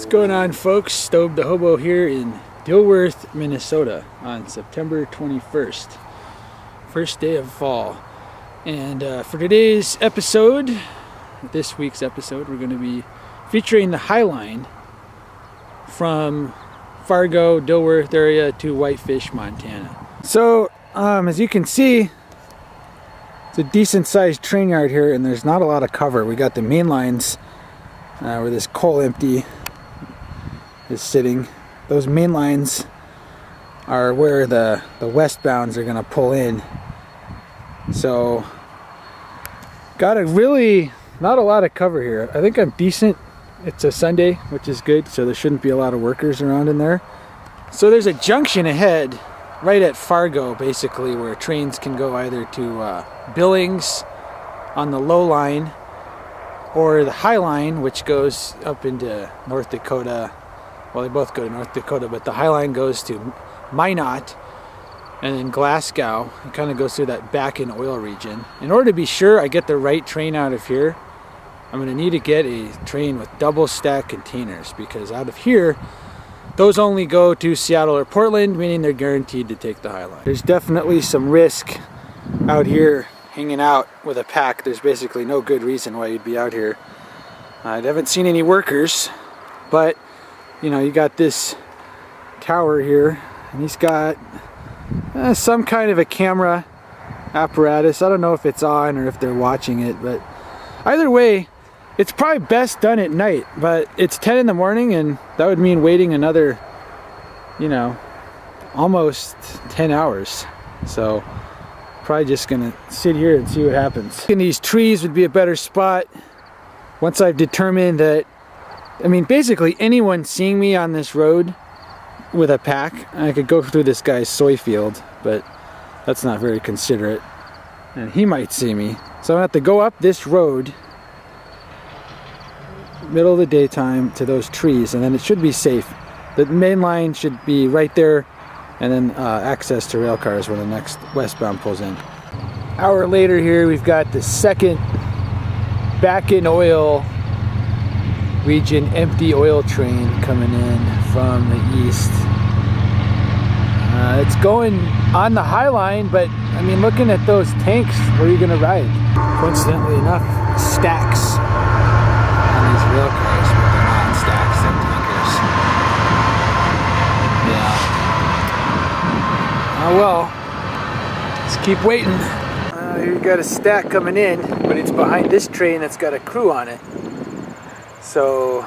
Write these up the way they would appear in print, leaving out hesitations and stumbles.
going on, folks? Stobe the Hobo here in Dilworth, Minnesota on September 21st. First day of fall. And for today's episode, this week's episode, we're going to be featuring the Highline from Fargo, Dilworth area to Whitefish, Montana. So, as you can see, it's a decent sized train yard here and there's not a lot of cover. We got the main lines where this coal empty is sitting. Those main lines are where the westbounds are going to pull in. So got a really not a lot of cover here. I think I'm decent. It's a Sunday, which is good, so there shouldn't be a lot of workers around in there. So there's a junction ahead right at Fargo, basically, where trains can go either to Billings on the low line or the Highline, which goes up into North Dakota. Well, they both go to North Dakota, but the Highline goes to Minot and then Glasgow. It kind of goes through that back-in oil region. In order to be sure I get the right train out of here, I'm going to need to get a train with double stack containers, because out of here, those only go to Seattle or Portland, meaning they're guaranteed to take the Highline. There's definitely some risk out here hanging out with a pack. There's basically no good reason why you'd be out here. I haven't seen any workers, but you know, you got this tower here, and he's got some kind of a camera apparatus. I don't know if it's on or if they're watching it, but either way, it's probably best done at night. But it's 10 in the morning, and that would mean waiting another, you know, almost 10 hours. So probably just gonna sit here and see what happens. And these trees would be a better spot once I've determined that, I mean, basically anyone seeing me on this road with a pack, I could go through this guy's soy field, but that's not very considerate, and he might see me. So I'm gonna have to go up this road, middle of the daytime, to those trees, and then it should be safe. The main line should be right there, and then access to rail cars when the next westbound pulls in. Hour later here, we've got the second back-in oil region empty oil train coming in from the east. It's going on the Highline, but I mean, looking at those tanks, where are you going to ride? Coincidentally enough, stacks on these rail cars, but they're not stacks, they're tankers. Yeah. Oh well, let's keep waiting. Here you got a stack coming in, but it's behind this train that's got a crew on it. So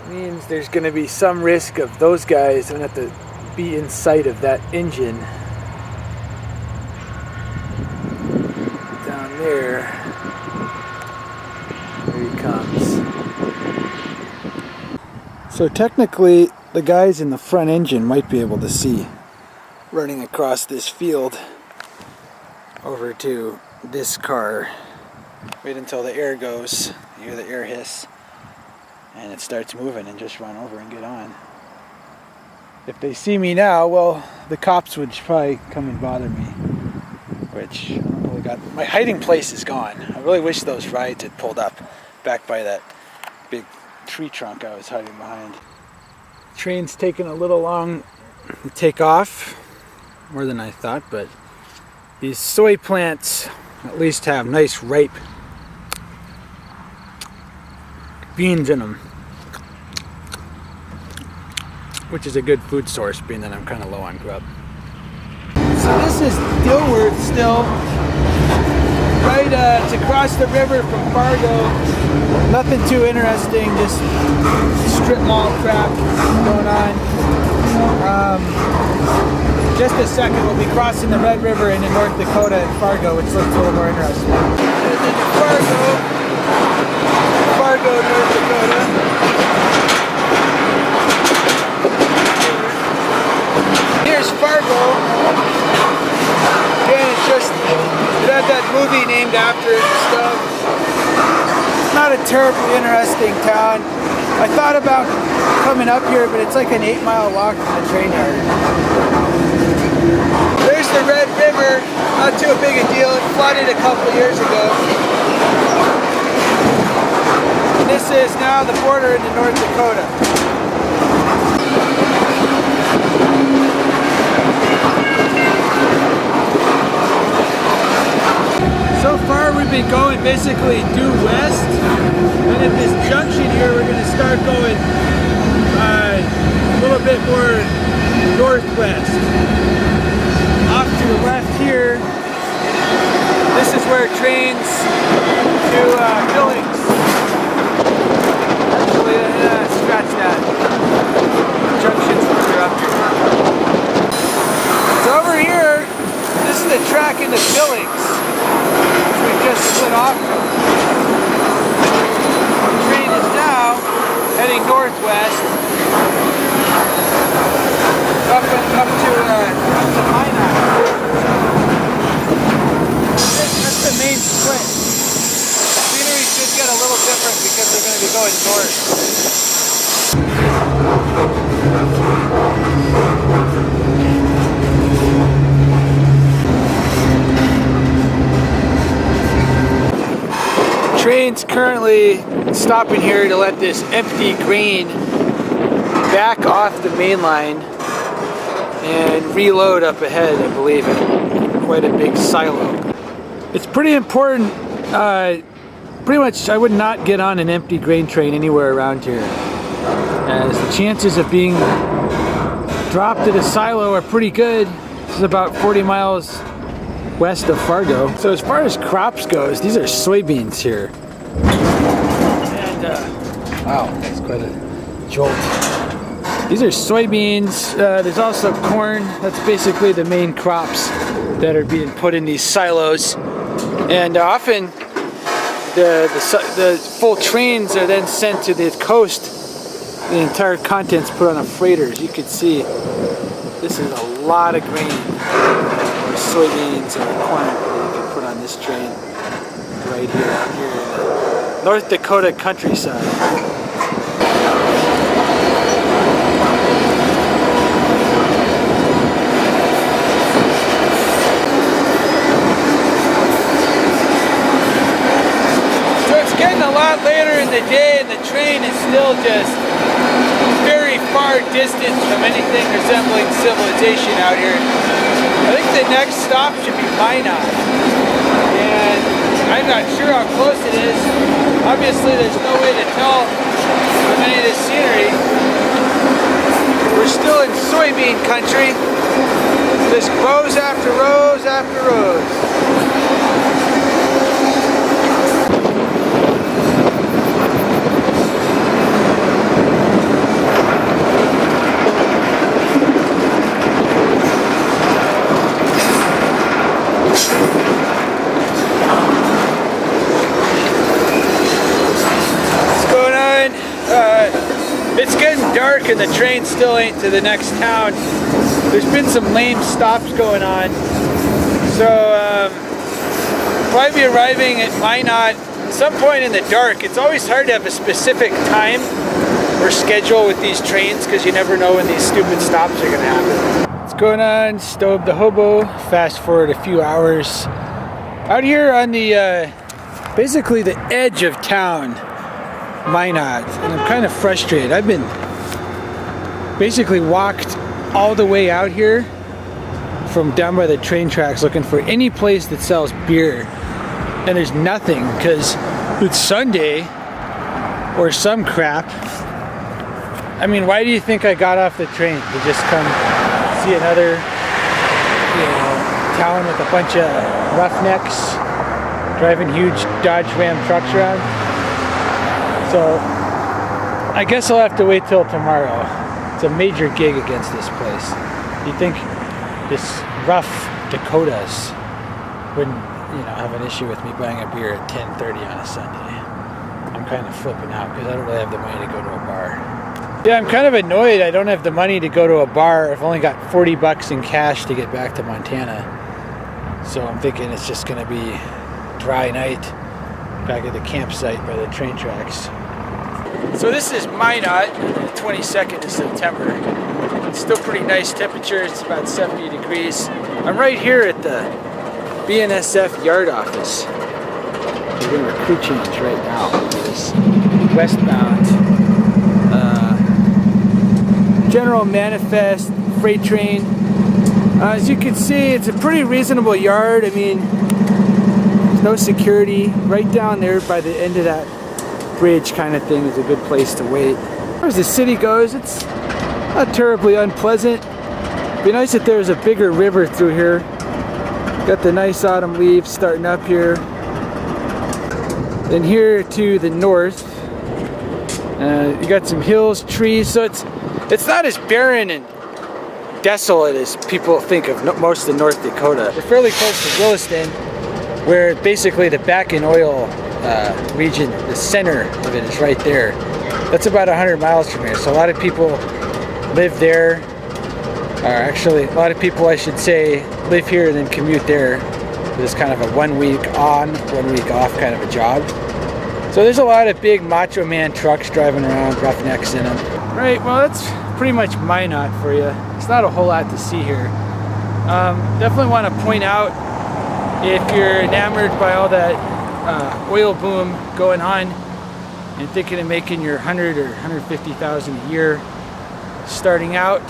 it means there's going to be some risk of those guys going to have to be in sight of that engine down there. Here he comes. So technically the guys in the front engine might be able to see running across this field over to this car. Wait until the air goes, you hear the air hiss, and it starts moving, and just run over and get on. If they see me now, well, the cops would probably come and bother me, which I don't really got. My hiding place is gone. I really wish those rides had pulled up back by that big tree trunk I was hiding behind. Train's taking a little long to take off, more than I thought, but these soy plants at least have nice ripe beans in them, which is a good food source, being that I'm kind of low on grub. So this is Dilworth still, right to cross the river from Fargo. Nothing too interesting, just strip mall crap going on. Just a second, we'll be crossing the Red River into North Dakota and Fargo, which looks a little more interesting. Fargo, North Dakota. Here's Fargo. Again, it had that movie named after it and stuff. Not a terribly interesting town. I thought about coming up here, but it's like an 8-mile walk from the train yard. There's the Red River. Not too big a deal. It flooded a couple years ago. And This is now the border into North Dakota. So far we've been going basically due west, and at this junction here we're going to start going a little bit more northwest. Off to the left here, this is where it trains to Billings. Actually, scratch that. Junction's further up here. So over here, this is the track into Billings, which we just split off from. The train is now heading northwest up to Highline. That's the main split. Scenery should get a little different because they're going to be going north. Train's currently stopping here to let this empty grain back off the main line and reload up ahead, I believe, in quite a big silo. It's pretty important, pretty much I would not get on an empty grain train anywhere around here, as the chances of being dropped at a silo are pretty good. This is about 40 miles west of Fargo. So as far as crops goes, these are soybeans here. And wow, that's quite a jolt. These are soybeans. There's also corn. That's basically the main crops that are being put in these silos. And often the full trains are then sent to the coast. The entire contents put on a freighter. As you can see, this is a lot of grain, or soybeans or corn that you can put on this train right here in the North Dakota countryside. Later in the day, and the train is still just very far distant from anything resembling civilization out here. I think the next stop should be Minot, and I'm not sure how close it is. Obviously there's no way to tell from any of this scenery. We're still in soybean country, just rows after rows after rows. It's getting dark and the train still ain't to the next town. There's been some lame stops going on. So probably be arriving at Minot at some point in the dark. It's always hard to have a specific time or schedule with these trains because you never know when these stupid stops are going to happen. What's going on? Stobe the Hobo. Fast forward a few hours. Out here on the basically the edge of town, Minot, and I'm kind of frustrated. I've been basically walked all the way out here from down by the train tracks looking for any place that sells beer, and there's nothing because it's Sunday or some crap. I mean, why do you think I got off the train? To just come see another, town with a bunch of roughnecks driving huge Dodge Ram trucks around? So I guess I'll have to wait till tomorrow. It's a major gig against this place. You'd think this rough Dakotas wouldn't, have an issue with me buying a beer at 10:30 on a Sunday. I'm kind of flipping out because I don't really have the money to go to a bar. Yeah, I'm kind of annoyed I don't have the money to go to a bar. I've only got $40 in cash to get back to Montana. So I'm thinking it's just going to be a dry night back at the campsite by the train tracks. So this is Minot, the 22nd of September. It's still pretty nice temperature. It's about 70 degrees. I'm right here at the BNSF yard office. We're doing a crew change right now for this westbound General Manifest freight train. As you can see, it's a pretty reasonable yard. I mean, there's no security. Right down there by the end of that bridge kind of thing is a good place to wait. As far as the city goes, it's not terribly unpleasant. It'd be nice if there was a bigger river through here. Got the nice autumn leaves starting up here. Then here to the north, you got some hills, trees, so it's not as barren and desolate as people think of most of North Dakota. We're fairly close to Williston, where basically the back-in oil region, the center of it is right there. That's about 100 miles from here, so a lot of people live there. Or actually, a lot of people, I should say, live here and then commute there. It's kind of a 1 week on, 1 week off kind of a job. So there's a lot of big Macho Man trucks driving around, roughnecks in them. Right, well that's pretty much Minot for you. It's not a whole lot to see here. Definitely want to point out, if you're enamored by all that oil boom going on and thinking of making your 100 or 150,000 a year starting out,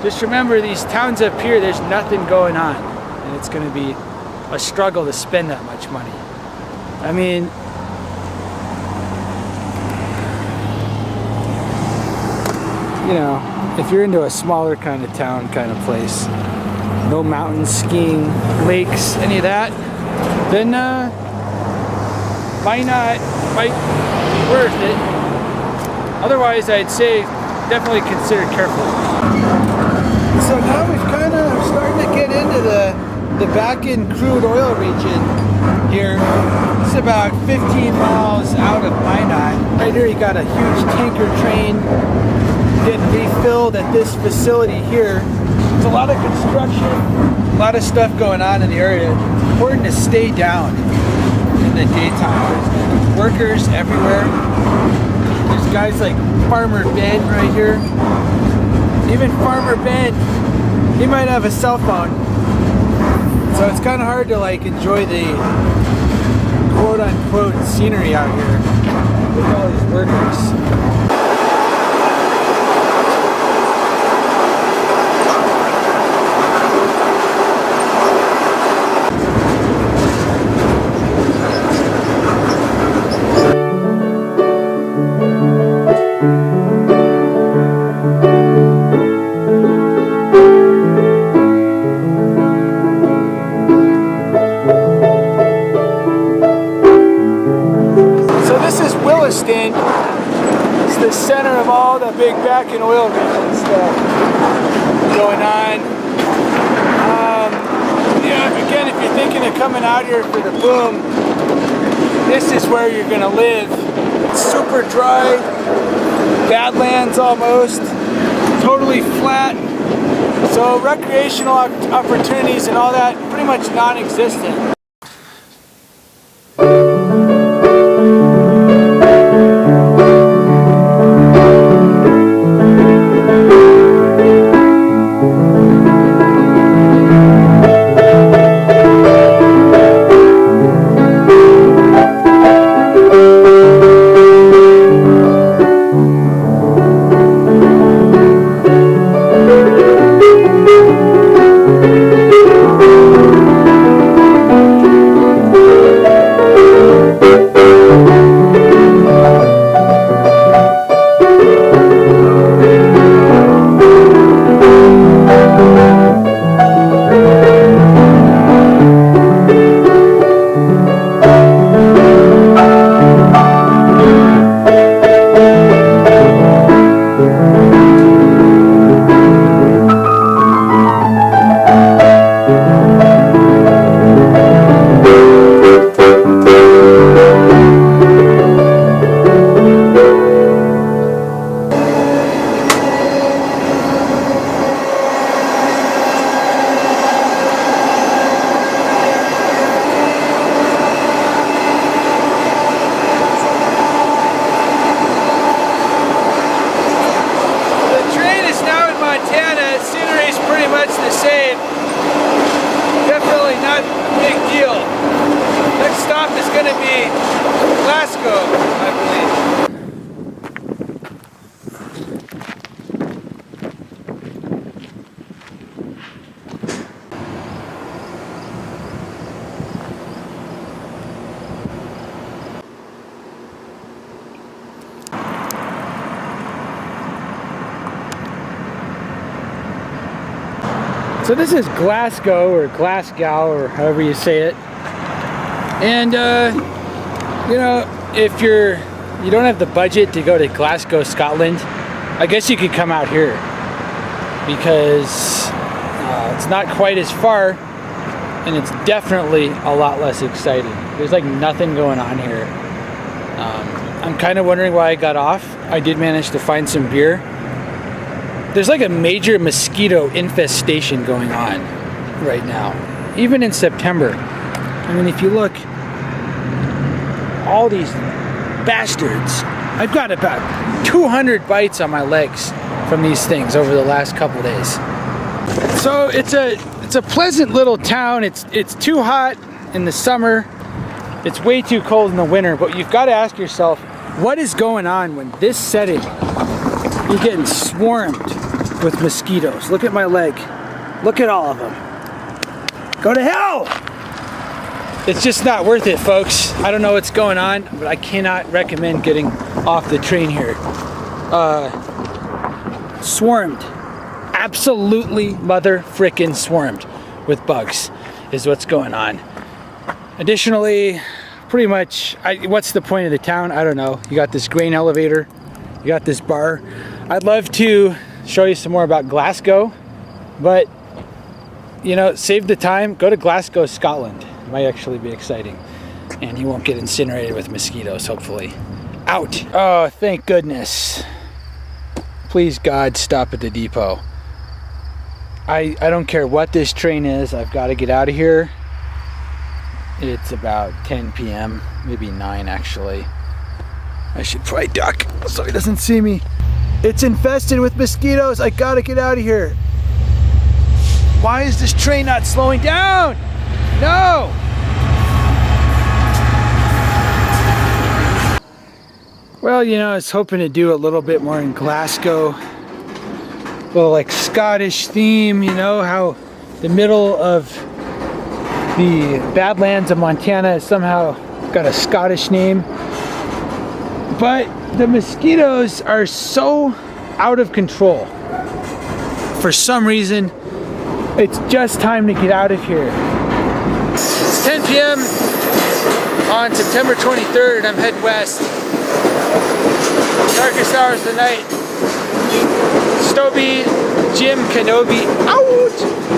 just remember these towns up here, there's nothing going on, and it's going to be a struggle to spend that much money. I mean, you know, if you're into a smaller kind of town kind of place, no mountains, skiing, lakes, any of that, then might be worth it. Otherwise, I'd say definitely consider carefully. So now we've kind of starting to get into the back-in crude oil region here. It's about 15 miles out of Minot. Right here you got a huge tanker train getting refilled at this facility here. There's a lot of construction, a lot of stuff going on in the area. It's important to stay down in the daytime. There's workers everywhere. There's guys like Farmer Ben right here. Even Farmer Ben, he might have a cell phone. So it's kind of hard to like enjoy the quote unquote scenery out here with all these workers. It's the center of all the big back-in oil region stuff going on. Again, if you're thinking of coming out here for the boom, this is where you're going to live. It's super dry, badlands almost, totally flat. So recreational opportunities and all that pretty much non-existent. Definitely not a big deal. Next stop is going to be Glasgow, I believe. So this is Glasgow or Glasgow or however you say it. And you know, if you don't have the budget to go to Glasgow, Scotland, I guess you could come out here because it's not quite as far and it's definitely a lot less exciting. There's like nothing going on here. I'm kind of wondering why I got off. I did manage to find some beer. There's like a major mosquito infestation going on right now, even in September. I mean, if you look, all these bastards. I've got about 200 bites on my legs from these things over the last couple days. So it's a pleasant little town. It's too hot in the summer. It's way too cold in the winter, but you've got to ask yourself, what is going on when this setting, you're getting swarmed with mosquitoes? Look at my leg. Look at all of them. Go to hell! It's just not worth it, folks. I don't know what's going on, but I cannot recommend getting off the train here. Swarmed. Absolutely mother frickin' swarmed with bugs is what's going on. Additionally, pretty much, what's the point of the town? I don't know. You got this grain elevator. You got this bar. I'd love to show you some more about Glasgow, but you know, save the time. Go to Glasgow, Scotland. It might actually be exciting, and you won't get incinerated with mosquitoes, hopefully. Out. Oh, thank goodness. Please, God, stop at the depot. I don't care what this train is. I've got to get out of here. It's about 10 p.m., maybe 9 actually. I should probably duck so he doesn't see me. It's infested with mosquitoes. I gotta get out of here. Why is this train not slowing down? No! Well, you know, I was hoping to do a little bit more in Glasgow. A little like Scottish theme, you know, how the middle of the Badlands of Montana has somehow got a Scottish name. But the mosquitoes are so out of control. For some reason, it's just time to get out of here. It's 10 p.m. on September 23rd. I'm heading west. Darkest hours of the night. Stobe, Jim Kenobi, out!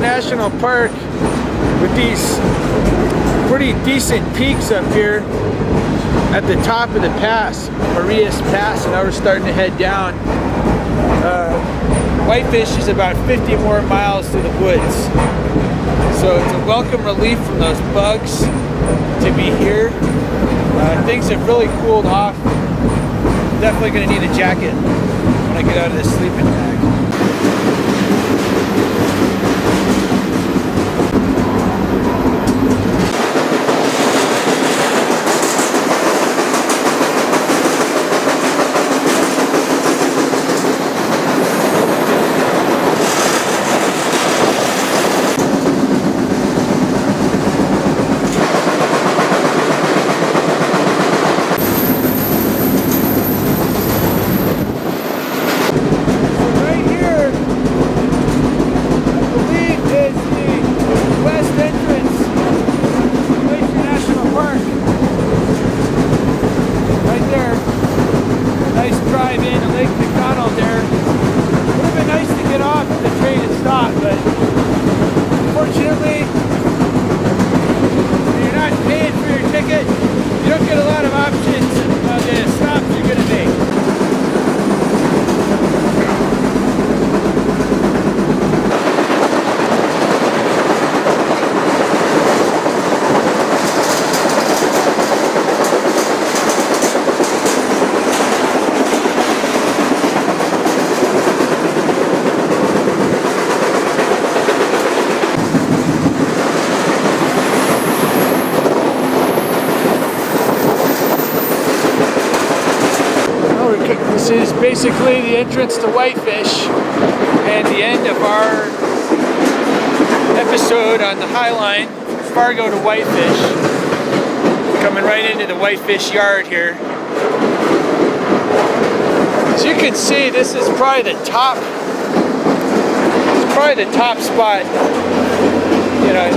National Park with these pretty decent peaks up here at the top of the pass, Marias Pass, and now we're starting to head down. Whitefish is about 50 more miles through the woods, so it's a welcome relief from those bugs to be here. Things have really cooled off. Definitely going to need a jacket when I get out of this sleeping bag. This is basically the entrance to Whitefish and the end of our episode on the Highline, Fargo to Whitefish. Coming right into the Whitefish yard here. As you can see, this is probably the top. It's probably the top spot, you know,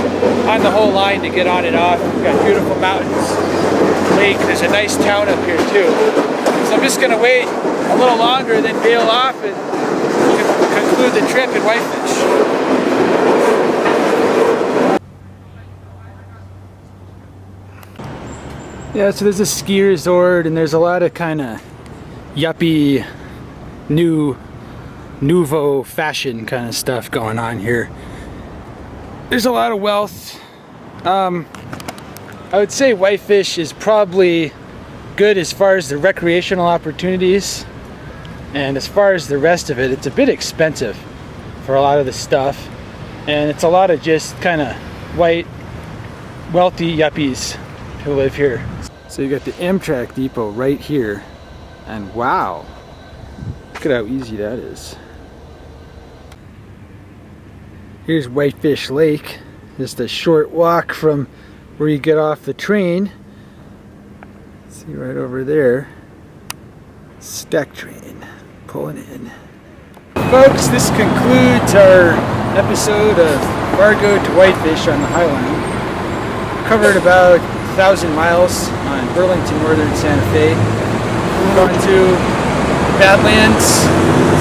on the whole line to get on and off. We've got beautiful mountains, lake. There's a nice town up here too. So I'm just going to wait a little longer, then bail off and conclude the trip in Whitefish. Yeah, so there's a ski resort and there's a lot of kind of yuppie, nouveau fashion kind of stuff going on here. There's a lot of wealth. I would say Whitefish is probably good as far as the recreational opportunities, and as far as the rest of it, it's a bit expensive for a lot of the stuff, and it's a lot of just kind of white, wealthy yuppies who live here. So you got the Amtrak depot right here, and wow, look at how easy that is. Here's Whitefish Lake, just a short walk from where you get off the train. See right over there, stack train pulling in. Folks, this concludes our episode of Fargo to Whitefish on the Highline. Covered about 1,000 miles on Burlington, northern Santa Fe. Going to Badlands,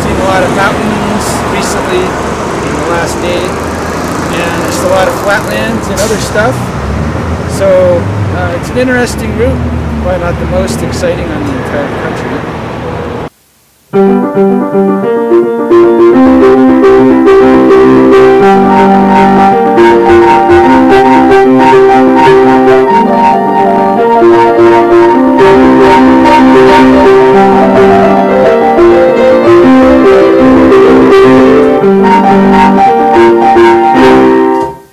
seen a lot of mountains recently in the last day, and just a lot of flatlands and other stuff. So it's an interesting route, probably not the most exciting on the entire country.